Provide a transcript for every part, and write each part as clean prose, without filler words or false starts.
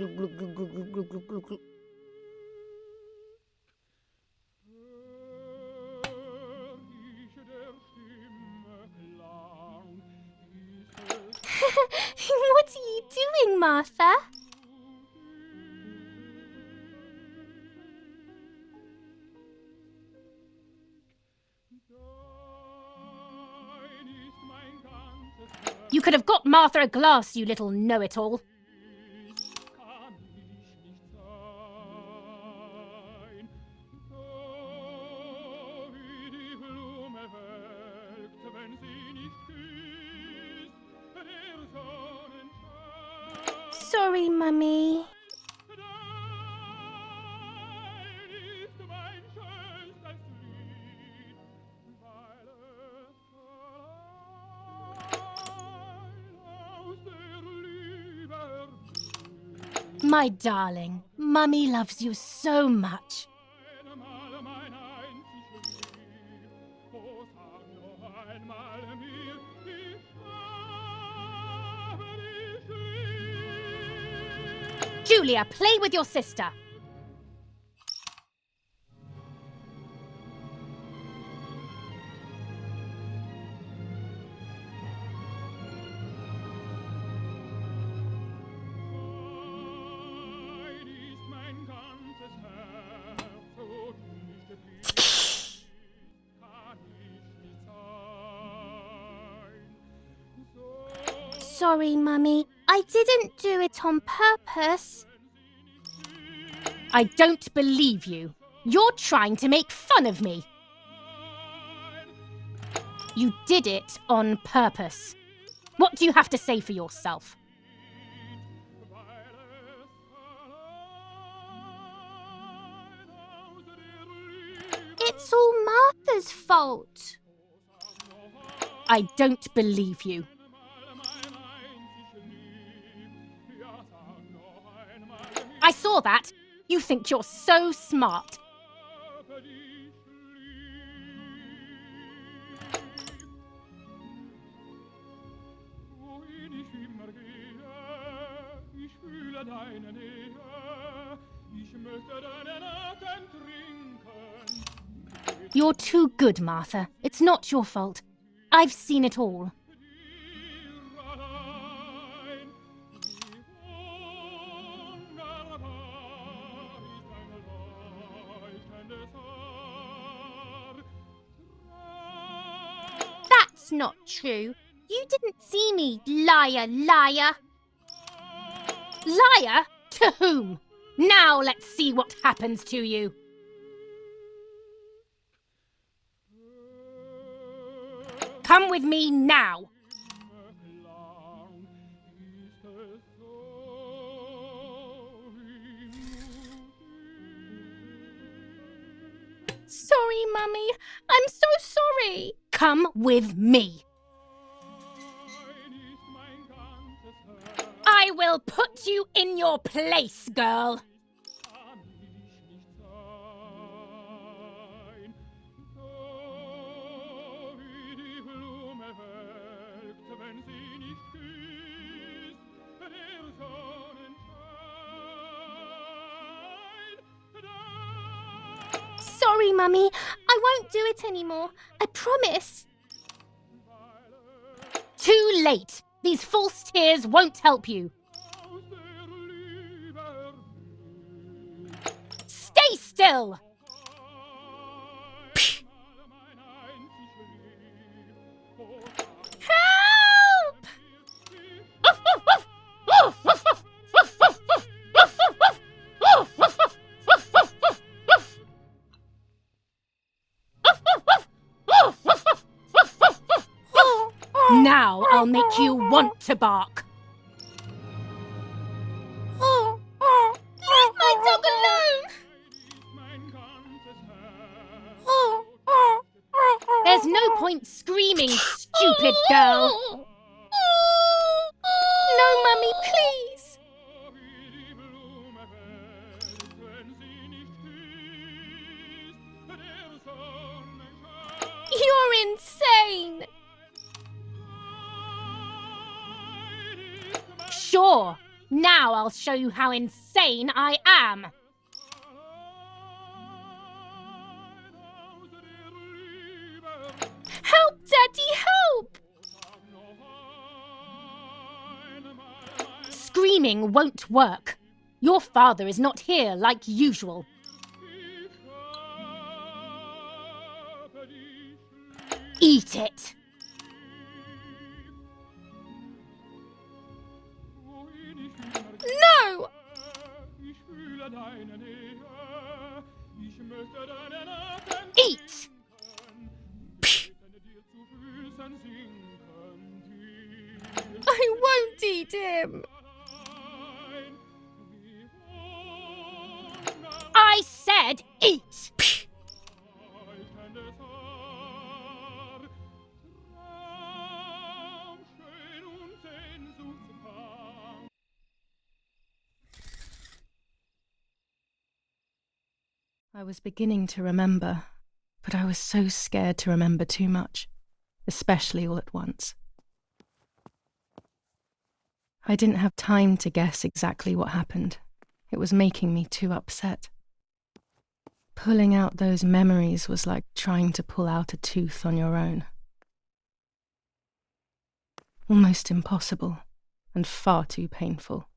What are you doing, Martha? You could have got Martha a glass, you little know-it-all. Sorry, Mummy. My darling, Mummy loves you so much. Julia, play with your sister. Sorry, Mummy. I didn't do it on purpose. I don't believe you. You're trying to make fun of me. You did it on purpose. What do you have to say for yourself? It's all Martha's fault. I don't believe you. I saw that. You think you're so smart. You're too good, Martha. It's not your fault. I've seen it all. That's not true. You didn't see me, liar, liar. Liar? To whom? Now let's see what happens to you. Come with me now. Sorry, Mummy. I'm so sorry. Come with me. I will put you in your place, girl. Sorry, Mummy. I won't do it anymore. I promise. Too late. These false tears won't help you. Stay still! Help! Now I'll make you want to bark. Leave my dog alone! There's no point screaming, stupid girl. No, Mummy, please. You're insane. Sure, Now I'll show you how insane I am! Help, Daddy, help! Screaming won't work. Your father is not here like usual. Eat it! No! Eat! I won't eat him! I said eat! I was beginning to remember, but I was so scared to remember too much, especially all at once. I didn't have time to guess exactly what happened. It was making me too upset. Pulling out those memories was like trying to pull out a tooth on your own. Almost impossible, and far too painful.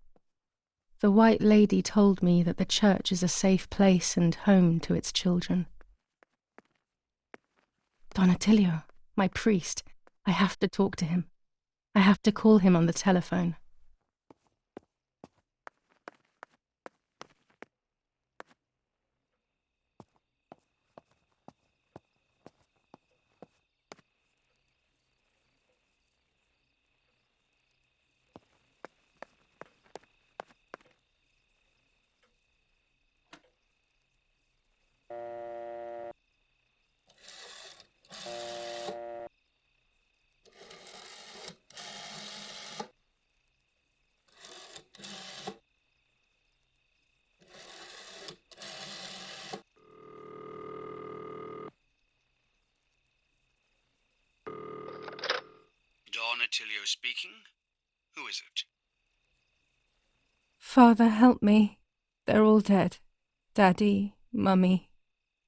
The White Lady told me that the church is a safe place and home to its children. Don Attilio, my priest, I have to talk to him. I have to call him on the telephone. Don Attilio speaking. Who is it? Father, help me. They're all dead. Daddy, Mummy,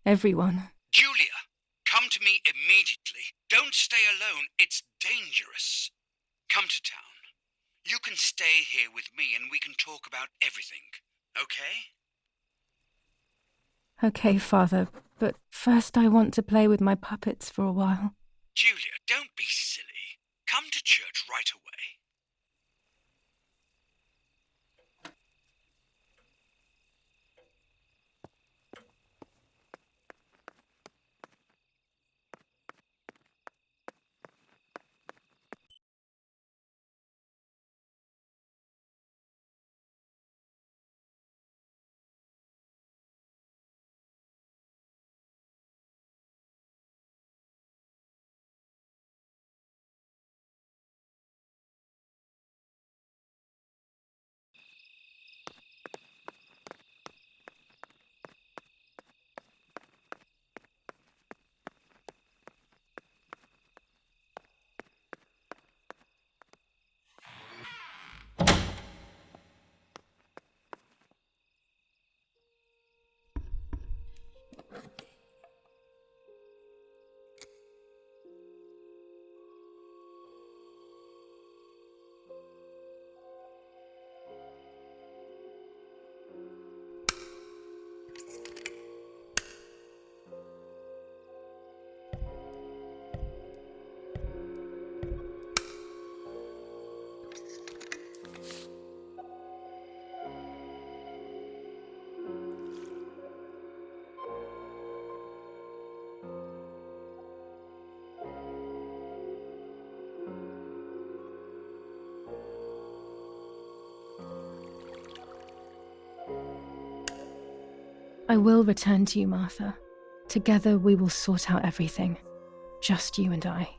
everyone. Julia, come to me immediately. Don't stay alone. It's dangerous. Come to town. You can stay here with me and we can talk about everything. Okay? Okay, Father, but first I want to play with my puppets for a while. Julia, don't be silly. Come to church right away. I will return to you, Martha. Together we will sort out everything. Just you and I.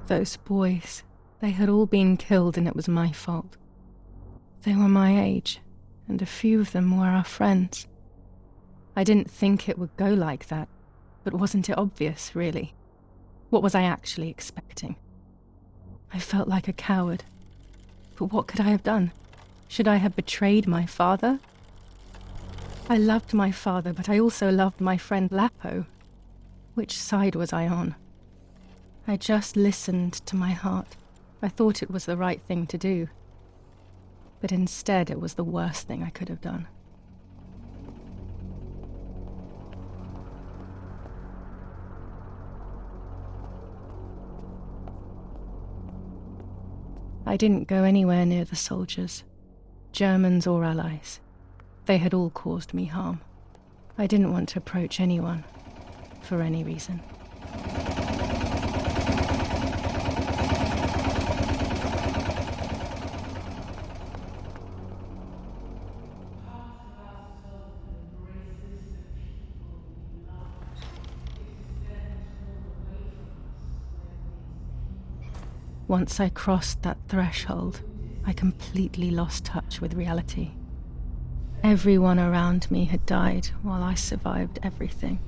Those boys, they had all been killed and it was my fault. They were my age, and a few of them were our friends. I didn't think it would go like that, but wasn't it obvious, really? What was I actually expecting? I felt like a coward. But what could I have done? Should I have betrayed my father? I loved my father, but I also loved my friend Lapo. Which side was I on? I just listened to my heart. I thought it was the right thing to do. But instead, it was the worst thing I could have done. I didn't go anywhere near the soldiers, Germans or allies. They had all caused me harm. I didn't want to approach anyone, for any reason. Once I crossed that threshold, I completely lost touch with reality. Everyone around me had died while I survived everything.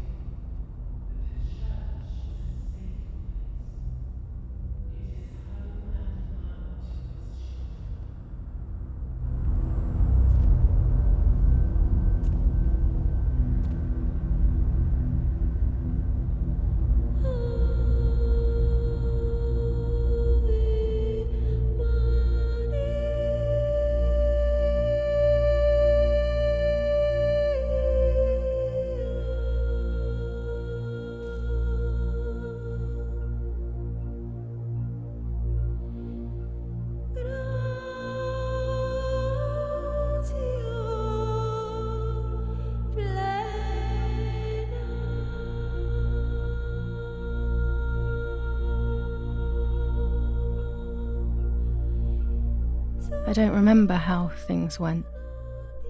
I don't remember how things went.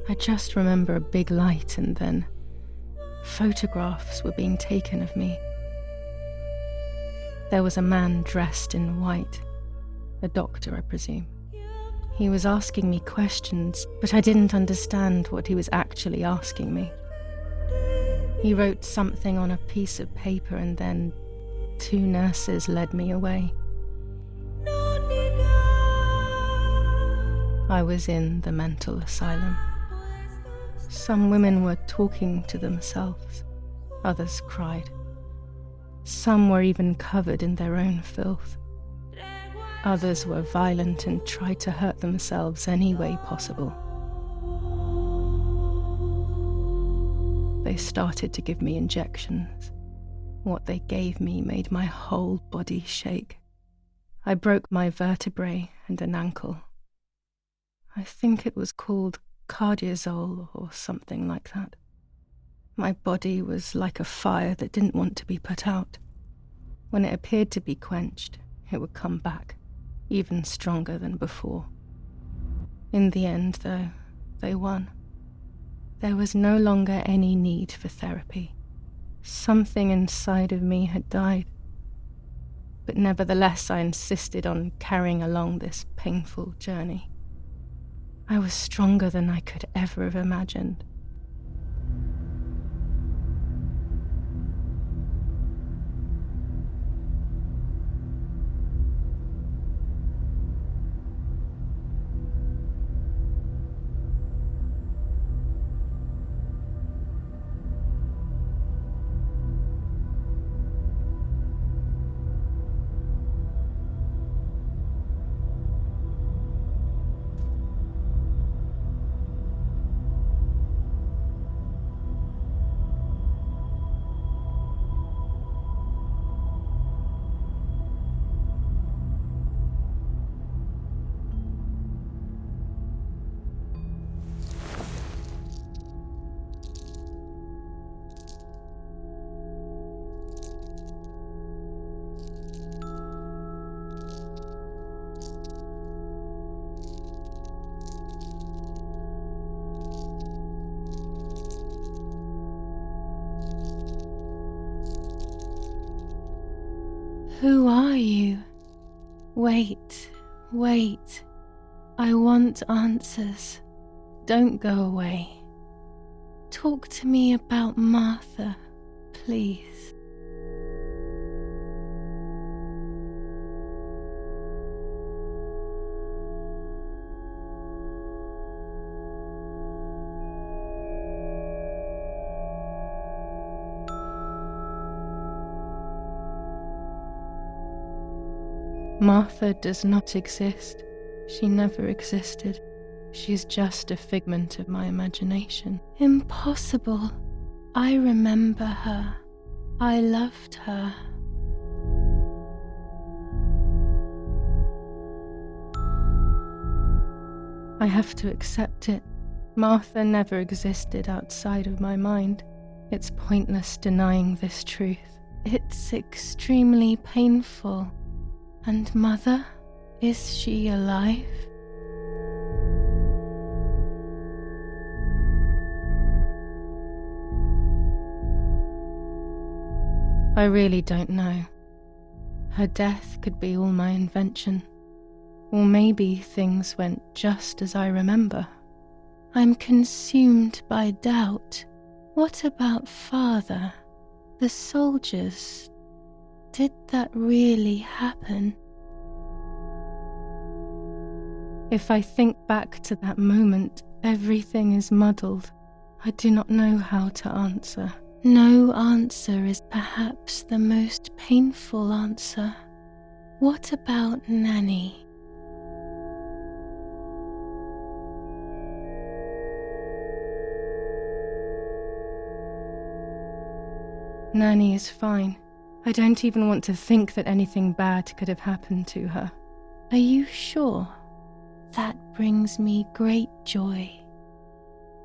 I just remember a big light and then photographs were being taken of me. There was a man dressed in white, a doctor, I presume. He was asking me questions, but I didn't understand what he was actually asking me. He wrote something on a piece of paper and then 2 nurses led me away. I was in the mental asylum. Some women were talking to themselves. Others cried. Some were even covered in their own filth. Others were violent and tried to hurt themselves any way possible. They started to give me injections. What they gave me made my whole body shake. I broke my vertebrae and an ankle. I think it was called cardiazole or something like that. My body was like a fire that didn't want to be put out. When it appeared to be quenched, it would come back, even stronger than before. In the end, though, they won. There was no longer any need for therapy. Something inside of me had died. But nevertheless, I insisted on carrying along this painful journey. I was stronger than I could ever have imagined. Who are you? Wait, wait. I want answers. Don't go away. Talk to me about Martha, please. Martha does not exist. She never existed. She's just a figment of my imagination. Impossible. I remember her. I loved her. I have to accept it. Martha never existed outside of my mind. It's pointless denying this truth. It's extremely painful. And Mother, is she alive? I really don't know. Her death could be all my invention. Or maybe things went just as I remember. I'm consumed by doubt. What about Father? The soldiers? Did that really happen? If I think back to that moment, everything is muddled. I do not know how to answer. No answer is perhaps the most painful answer. What about Nanny? Nanny is fine. I don't even want to think that anything bad could have happened to her. Are you sure? That brings me great joy.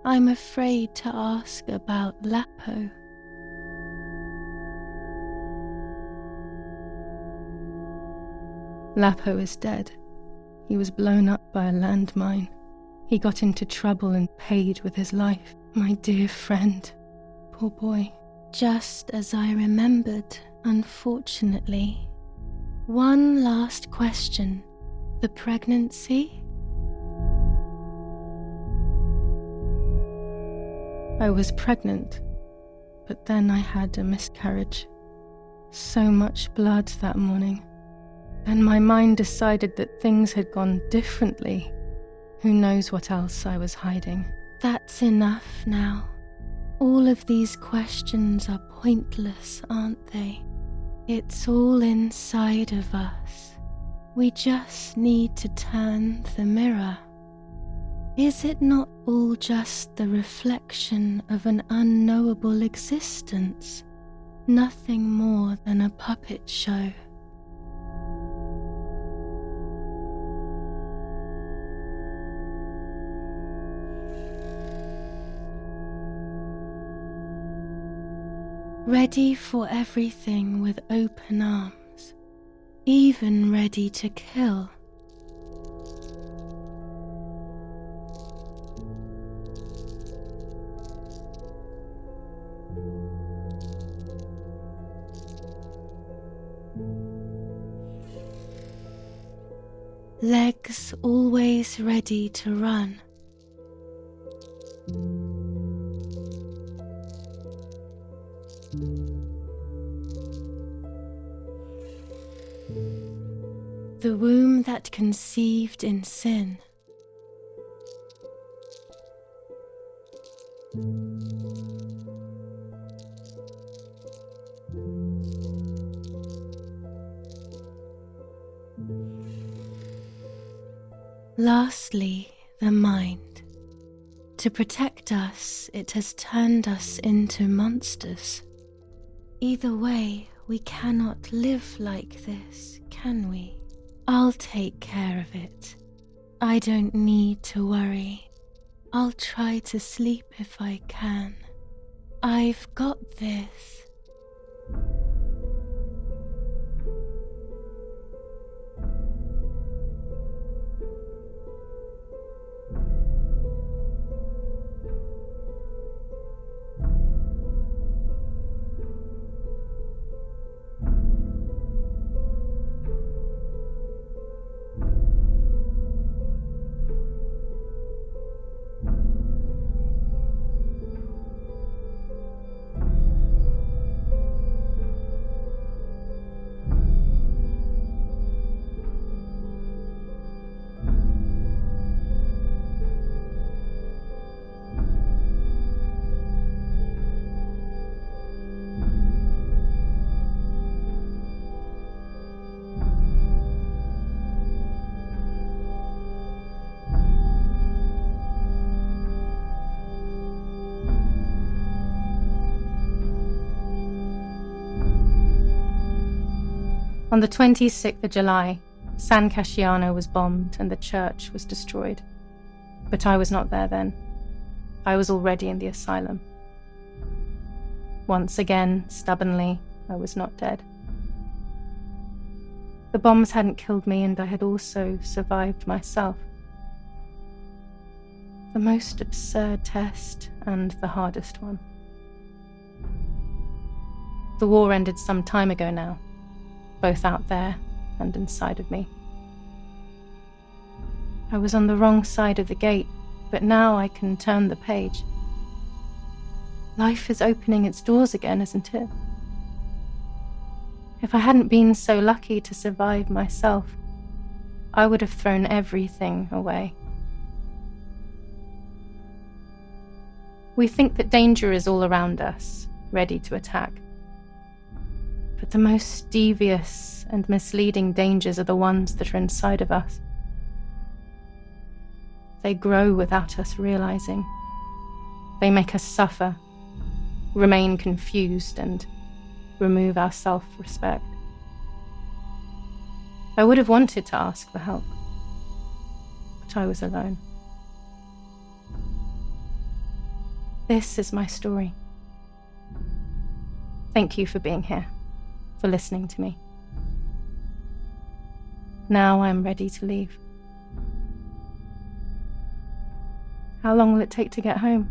I'm afraid to ask about Lapo. Lapo is dead. He was blown up by a landmine. He got into trouble and paid with his life. My dear friend. Poor boy. Just as I remembered, unfortunately. One last question. The pregnancy? I was pregnant, but then I had a miscarriage. So much blood that morning. And my mind decided that things had gone differently. Who knows what else I was hiding? That's enough now. All of these questions are pointless, aren't they? It's all inside of us. We just need to turn the mirror. Is it not all just the reflection of an unknowable existence? Nothing more than a puppet show. Ready for everything with open arms, even ready to kill. Legs always ready to run. The womb that conceived in sin. Lastly, the mind. To protect us, it has turned us into monsters. Either way, we cannot live like this, can we? I'll take care of it. I don't need to worry. I'll try to sleep if I can. I've got this. On the 26th of July, San Casciano was bombed and the church was destroyed. But I was not there then. I was already in the asylum. Once again, stubbornly, I was not dead. The bombs hadn't killed me, and I had also survived myself. The most absurd test and the hardest one. The war ended some time ago now, both out there and inside of me. I was on the wrong side of the gate, but now I can turn the page. Life is opening its doors again, isn't it? If I hadn't been so lucky to survive myself, I would have thrown everything away. We think that danger is all around us, ready to attack. But the most devious and misleading dangers are the ones that are inside of us. They grow without us realizing. They make us suffer, remain confused, and remove our self-respect. I would have wanted to ask for help, but I was alone. This is my story. Thank you for being here, for listening to me. Now I'm ready to leave. How long will it take to get home?